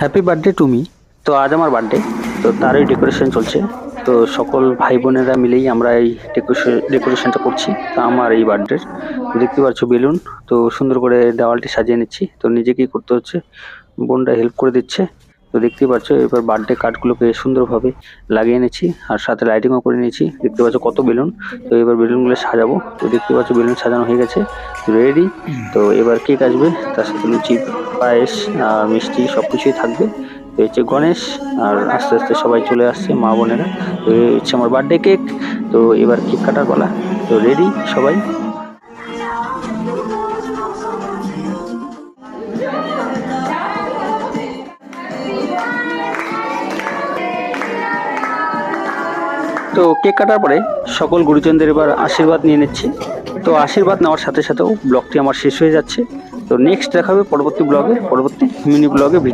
Happy birthday to me. তো আজ আমার বার্থডে, তো তারই ডেকোরেশন চলছে। তো সকল ভাই বোনেরা মিলেই আমরা এই ডেকোরেশনটা করছি। তো আমার এই বার্থডে দেখতে পাচ্ছ বেলুন, তো সুন্দর করে দেওয়ালটি সাজিয়ে নিচ্ছি। তো নিজেকেই করতে হচ্ছে, বোনটা হেল্প করে দিচ্ছে। তো দেখতেই পাচ্ছ এবার বার্থডে কার্ডগুলোকে সুন্দরভাবে লাগিয়ে নিচ্ছি, আর সাথে লাইটিংও করে নিয়েছি। দেখতে পাচ্ছ কত বেলুন। তো এবার বেলুনগুলো সাজাবো। তো দেখতে পাচ্ছ বেলুন সাজানো হয়ে গেছে, রেডি। তো এবার কেক আসবে, তার সাথে লুচি, পায়েস আর মিষ্টি সবকিছুই থাকবে। তো হচ্ছে গণেশ, আর আস্তে আস্তে সবাই চলে আসছে মা বোনেরা। তো এই হচ্ছে আমার বার্থডে কেক। তো এবার কেক কাটার পালা। তো রেডি সবাই। তো কেক কাটার পরে সকল গুরুজনদের এবার আশীর্বাদ নিয়ে নিচ্ছি। তো আশীর্বাদ নেওয়ার সাথে সাথেও ব্লগটি আমার শেষ হয়ে যাচ্ছে। তো নেক্সট দেখা হবে পরবর্তী ব্লগে, পরবর্তী মিনি ব্লগে ভিডিও।